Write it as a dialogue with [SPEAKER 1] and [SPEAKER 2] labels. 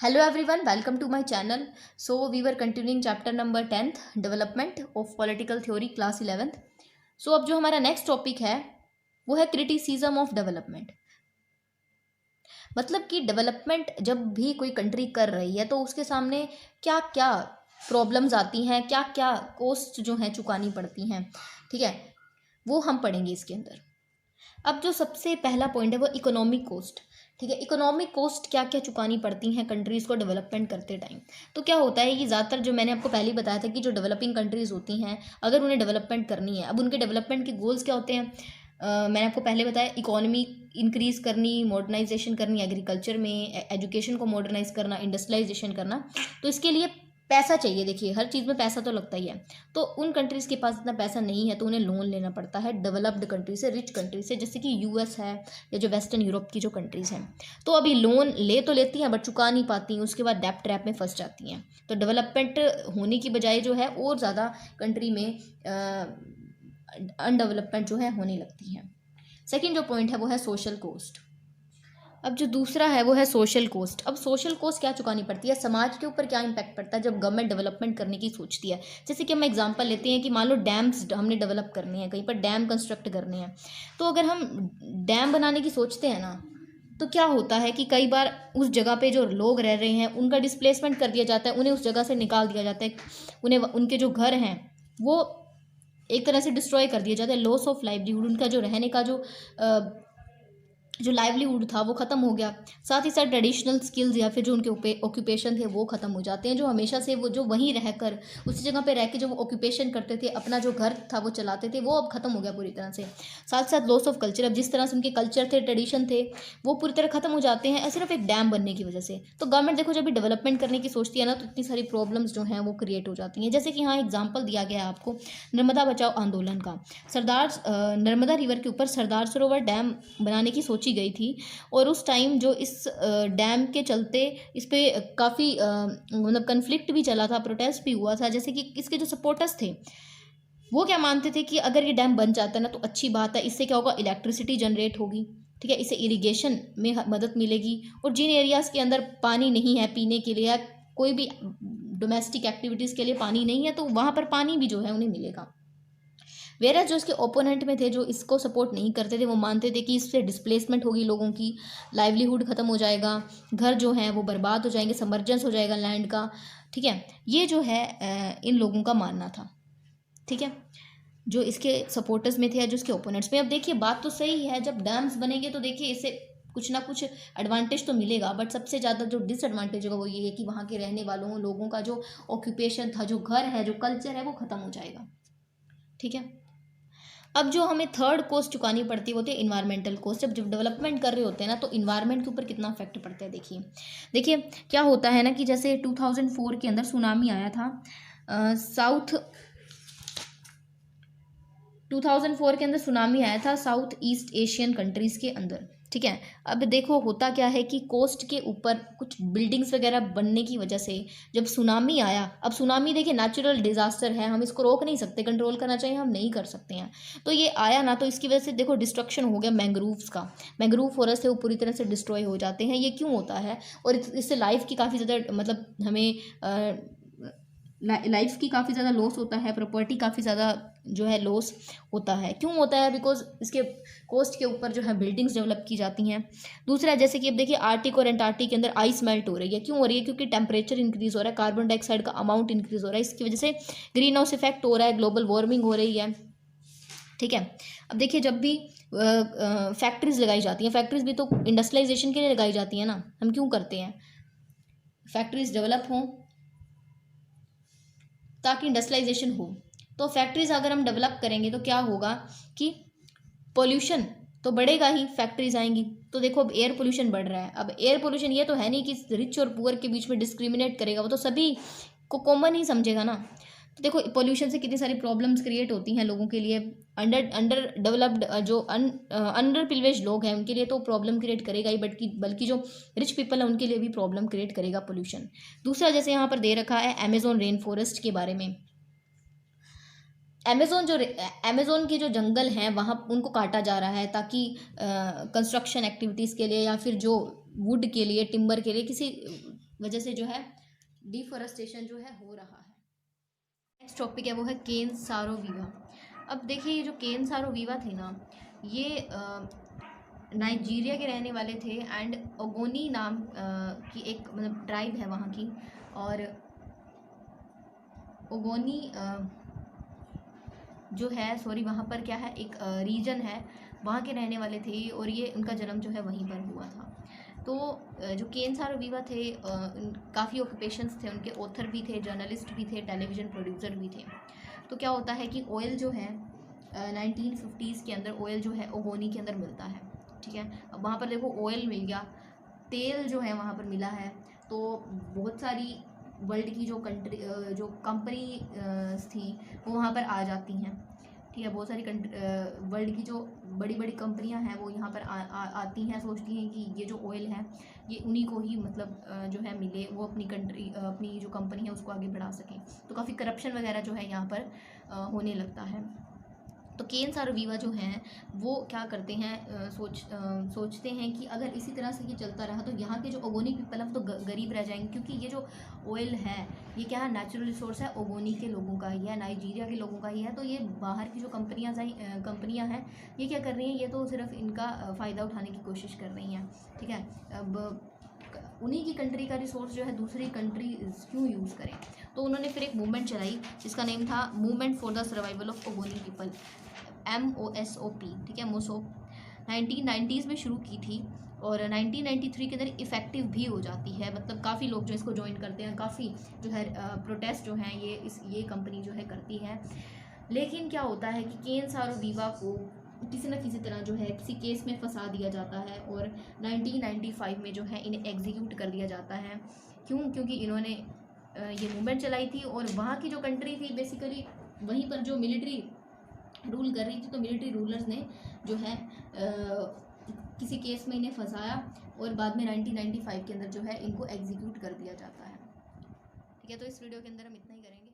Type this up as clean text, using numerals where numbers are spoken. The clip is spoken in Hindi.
[SPEAKER 1] Hello everyone, welcome to my channel. So we were continuing chapter number 10th development of political theory class 11th. So अब जो हमारा नेक्स्ट टॉपिक है वो है क्रिटिसिज्म ऑफ डेवलपमेंट। मतलब कि डेवलपमेंट जब भी कोई कंट्री कर रही है तो उसके सामने क्या क्या प्रॉब्लम्स आती हैं, क्या क्या कॉस्ट जो है चुकानी पड़ती हैं, ठीक है, वो हम पढ़ेंगे इसके अंदर। अब जो सबसे पहला पॉइंट है वो इकोनॉमिक कॉस्ट, ठीक है। इकोनॉमिक कॉस्ट क्या क्या चुकानी पड़ती हैं कंट्रीज़ को डेवलपमेंट करते टाइम। तो क्या होता है कि ज़्यादातर जो मैंने आपको पहले ही बताया था कि जो डेवलपिंग कंट्रीज़ होती हैं अगर उन्हें डेवलपमेंट करनी है, अब उनके डेवलपमेंट के गोल्स क्या होते हैं। मैंने आपको पहले बताया, इकोनॉमी इंक्रीज़ करनी, मॉडर्नाइजेशन करनी, एग्रीकल्चर में एजुकेशन को मॉडर्नाइज करना, इंडस्ट्रियलाइजेशन करना। तो इसके लिए पैसा चाहिए। देखिए हर चीज़ में पैसा तो लगता ही है। तो उन कंट्रीज़ के पास इतना पैसा नहीं है तो उन्हें लोन लेना पड़ता है डेवलप्ड कंट्री से, रिच कंट्री से, जैसे कि यूएस है या जो वेस्टर्न यूरोप की जो कंट्रीज़ हैं। तो अभी लोन ले तो लेती हैं बट चुका नहीं पाती, उसके बाद डेब्ट ट्रैप में फंस जाती हैं। तो डेवलपमेंट होने की बजाय जो है और ज़्यादा कंट्री में अनडेवलपमेंट जो है होने लगती है। सेकेंड जो पॉइंट है वो है सोशल कॉस्ट। अब जो दूसरा है वो है सोशल कॉस्ट। अब सोशल कॉस्ट क्या चुकानी पड़ती है, समाज के ऊपर क्या इम्पैक्ट पड़ता है जब गवर्नमेंट डेवलपमेंट करने की सोचती है। जैसे कि हम एग्जांपल लेते हैं कि मान लो डैम्स हमने डेवलप करने हैं, कहीं पर डैम कंस्ट्रक्ट करने हैं। तो अगर हम डैम बनाने की सोचते हैं ना, तो क्या होता है कि कई बार उस जगह पे जो लोग रह रहे हैं उनका डिस्प्लेसमेंट कर दिया जाता है, उन्हें उस जगह से निकाल दिया जाता है, उन्हें उनके जो घर हैं वो एक तरह से डिस्ट्रॉय कर दिया जाता है। लॉस ऑफ लाइवलीहुड, उनका जो रहने का जो लाइवलीहुड था वो ख़त्म हो गया। साथ ही साथ ट्रेडिशनल स्किल्स या फिर जो उनके ऑक्यूपेशन थे वो ख़त्म हो जाते हैं। जो हमेशा से वो जो वहीं रहकर उसी जगह पे रह के जो वो ऑक्यूपेशन करते थे, अपना जो घर था वो चलाते थे, वो अब ख़त्म हो गया पूरी तरह से। साथ साथ लॉस ऑफ कल्चर, अब जिस तरह से उनके कल्चर थे, ट्रेडिशन थे, वो पूरी तरह ख़त्म हो जाते हैं सिर्फ एक डैम बनने की वजह से। तो गवर्नमेंट देखो जब भी डेवलपमेंट करने की सोचती है ना तो इतनी सारी प्रॉब्लम्स जो हैं वो क्रिएट हो जाती हैं। जैसे कि यहाँ एग्जाम्पल दिया गया है आपको नर्मदा बचाओ आंदोलन का। नर्मदा रिवर के ऊपर सरदार सरोवर डैम बनाने की सोची गई थी और उस टाइम जो इस डैम के चलते इस पे काफ़ी मतलब कन्फ्लिक्ट भी चला था, प्रोटेस्ट भी हुआ था। जैसे कि इसके जो सपोर्टर्स थे वो क्या मानते थे कि अगर ये डैम बन जाता है ना तो अच्छी बात है, इससे क्या होगा, इलेक्ट्रिसिटी जनरेट होगी, ठीक है, इससे इरिगेशन में मदद मिलेगी। और जिन एरियाज़ के अंदर पानी नहीं है पीने के लिए या कोई भी डोमेस्टिक एक्टिविटीज़ के लिए पानी नहीं है तो वहाँ पर पानी भी जो है उन्हें मिलेगा। वेरा जो इसके ओपोनेंट में थे, जो इसको सपोर्ट नहीं करते थे, वो मानते थे कि इससे डिस्प्लेसमेंट होगी लोगों की, लाइवलीहुड ख़त्म हो जाएगा, घर जो हैं वो बर्बाद हो जाएंगे, समर्जेंस हो जाएगा लैंड का, ठीक है। ये जो है इन लोगों का मानना था, ठीक है, जो इसके सपोर्टर्स में थे या जो इसके ओपोनेंट्स में। अब देखिए बात तो सही है, जब डैम्स बनेंगे तो देखिए इससे कुछ ना कुछ एडवांटेज तो मिलेगा, बट सबसे ज़्यादा जो डिसएडवांटेज होगा वो ये है कि वहाँ के रहने वालों लोगों का जो ऑक्यूपेशन था, जो घर है, जो कल्चर है, वो ख़त्म हो जाएगा, ठीक है। अब जो हमें थर्ड कॉस्ट चुकानी पड़ती है वो होती है इन्वायरमेंटल कॉस्ट। जब डेवलपमेंट कर रहे होते हैं ना तो इन्वायरमेंट के ऊपर कितना इफेक्ट पड़ता है। देखिए देखिए क्या होता है ना कि जैसे 2004 के अंदर सुनामी आया था साउथ 2004 के अंदर सुनामी आया था साउथ ईस्ट एशियन कंट्रीज़ के अंदर, ठीक है। अब देखो होता क्या है कि कोस्ट के ऊपर कुछ बिल्डिंग्स वगैरह बनने की वजह से जब सुनामी आया, अब सुनामी देखिए नेचुरल डिजास्टर है, हम इसको रोक नहीं सकते, कंट्रोल करना चाहिए हम नहीं कर सकते हैं। तो ये आया ना तो इसकी वजह से देखो डिस्ट्रक्शन हो गया मैंग्रोव्स का, मैंग्रोव फॉरेस्ट है वो पूरी तरह से डिस्ट्रॉय हो जाते हैं। ये क्यों होता है, और इससे लाइफ की काफ़ी ज़्यादा मतलब हमें लाइफ की काफ़ी ज़्यादा लॉस होता है, प्रॉपर्टी काफ़ी ज़्यादा जो है लॉस होता है। क्यों होता है, बिकॉज इसके कोस्ट के ऊपर जो है बिल्डिंग्स डेवलप की जाती हैं। दूसरा जैसे कि अब देखिए आर्टिक और एंटार्क्टिक के अंदर आइस मेल्ट हो रही है। क्यों हो रही है, क्योंकि टेम्परेचर इंक्रीज़ हो रहा है, कार्बन डाइऑक्साइड का अमाउंट इंक्रीज़ हो रहा है, इसकी वजह से ग्रीन हाउस इफेक्ट हो रहा है, ग्लोबल वार्मिंग हो रही है, ठीक है। अब देखिए जब भी फैक्ट्रीज लगाई जाती हैं, फैक्ट्रीज भी तो इंडस्ट्रियलाइजेशन के लिए लगाई जाती हैं ना, हम क्यों करते हैं, फैक्ट्रीज डेवलप हों ताकि इंडस्ट्रियलाइजेशन हो। तो फैक्ट्रीज अगर हम डेवलप करेंगे तो क्या होगा कि पोल्यूशन तो बढ़ेगा ही, फैक्ट्रीज आएंगी तो देखो अब एयर पोल्यूशन बढ़ रहा है। अब एयर पोल्यूशन ये तो है नहीं कि रिच और पुअर के बीच में डिस्क्रिमिनेट करेगा, वो तो सभी को कॉमन ही समझेगा ना। तो देखो पोल्यूशन से कितनी सारी प्रॉब्लम्स क्रिएट होती हैं लोगों के लिए, अंडर डेवलप्ड जो अंडर प्रिविलेज्ड लोग हैं उनके लिए तो प्रॉब्लम क्रिएट करेगा ही, बल्कि जो रिच पीपल है उनके लिए भी प्रॉब्लम क्रिएट करेगा पोल्यूशन। दूसरा जैसे यहाँ पर दे रखा है अमेजोन रेन फॉरेस्ट के बारे में। अमेजोन के जो जंगल हैं वहाँ उनको काटा जा रहा है ताकि कंस्ट्रक्शन एक्टिविटीज़ के लिए या फिर जो वुड के लिए, टिम्बर के लिए, किसी वजह से जो है डिफॉरेस्टेशन जो है हो रहा है। नेक्स्ट टॉपिक है वो है केन सारो वीवा। अब देखिए ये जो केन सारो वीवा थे ना, ये नाइजीरिया के रहने वाले थे एंड ओगोनी नाम की एक मतलब ट्राइब है वहाँ की, और ओगोनी जो है सॉरी वहाँ पर क्या है एक रीजन है, वहाँ के रहने वाले थे और ये उनका जन्म जो है वहीं पर हुआ था। तो जो केन सारो वीवा थे काफ़ी ऑक्यूपेशंस थे उनके, ऑथर भी थे, जर्नलिस्ट भी थे, टेलीविज़न प्रोड्यूसर भी थे। तो क्या होता है कि ऑयल जो है 1950s के अंदर ऑयल जो है ओगोनी के अंदर मिलता है, ठीक है। अब वहाँ पर देखो ऑयल मिल गया, तेल जो है वहाँ पर मिला है, तो बहुत सारी वर्ल्ड की जो कंट्री जो कंपनी थी वो वहाँ पर आ जाती हैं, ठीक है। बहुत सारी वर्ल्ड की जो बड़ी बड़ी कंपनियां हैं वो यहाँ पर आती हैं, सोचती हैं कि ये जो ऑयल है ये उन्हीं को ही मतलब जो है मिले, वो अपनी कंट्री अपनी जो कंपनी है उसको आगे बढ़ा सकें। तो काफ़ी करप्शन वगैरह जो है यहाँ पर होने लगता है। तो केन सारो वीवा जो हैं वो क्या करते हैं, सोचते हैं कि अगर इसी तरह से ये चलता रहा तो यहाँ के जो ओगोनी पीपल हैं तो गरीब रह जाएंगे, क्योंकि ये जो ऑयल है ये क्या है नेचुरल रिसोर्स है, ओगोनी के लोगों का ही है, नाइजीरिया के लोगों का ही है। तो ये बाहर की जो कंपनियाँ हैं ये क्या कर रही हैं, ये तो सिर्फ इनका फ़ायदा उठाने की कोशिश कर रही हैं, ठीक है। अब उन्हीं की कंट्री का रिसोर्स जो है दूसरी कंट्री क्यों यूज़ करें। तो उन्होंने फिर एक मूवमेंट चलाई जिसका नेम था movement for the survival of Ogoni people, MOSOP, ठीक है, मोसोप। 1990s में शुरू की थी और 1993 के अंदर इफ़ेक्टिव भी हो जाती है, मतलब काफ़ी लोग जो इसको ज्वाइन करते हैं, काफ़ी जो है प्रोटेस्ट जो हैं ये कंपनी जो है करती है। लेकिन क्या होता है कि केन सारो वीवा को किसी न किसी तरह जो है किसी केस में फंसा दिया जाता है और 1995 में जो है इन्हें एग्जीक्यूट कर दिया जाता है। क्यों? क्योंकि इन्होंने ये मूवमेंट चलाई थी और वहाँ की जो कंट्री थी बेसिकली वहीं पर जो मिलिट्री रूल कर रही थी, तो मिलिट्री रूलर्स ने जो है किसी केस में इन्हें फंसाया और बाद में 1995 के अंदर जो है इनको एग्जीक्यूट कर दिया जाता है, ठीक है। तो इस वीडियो के अंदर हम इतना ही करेंगे।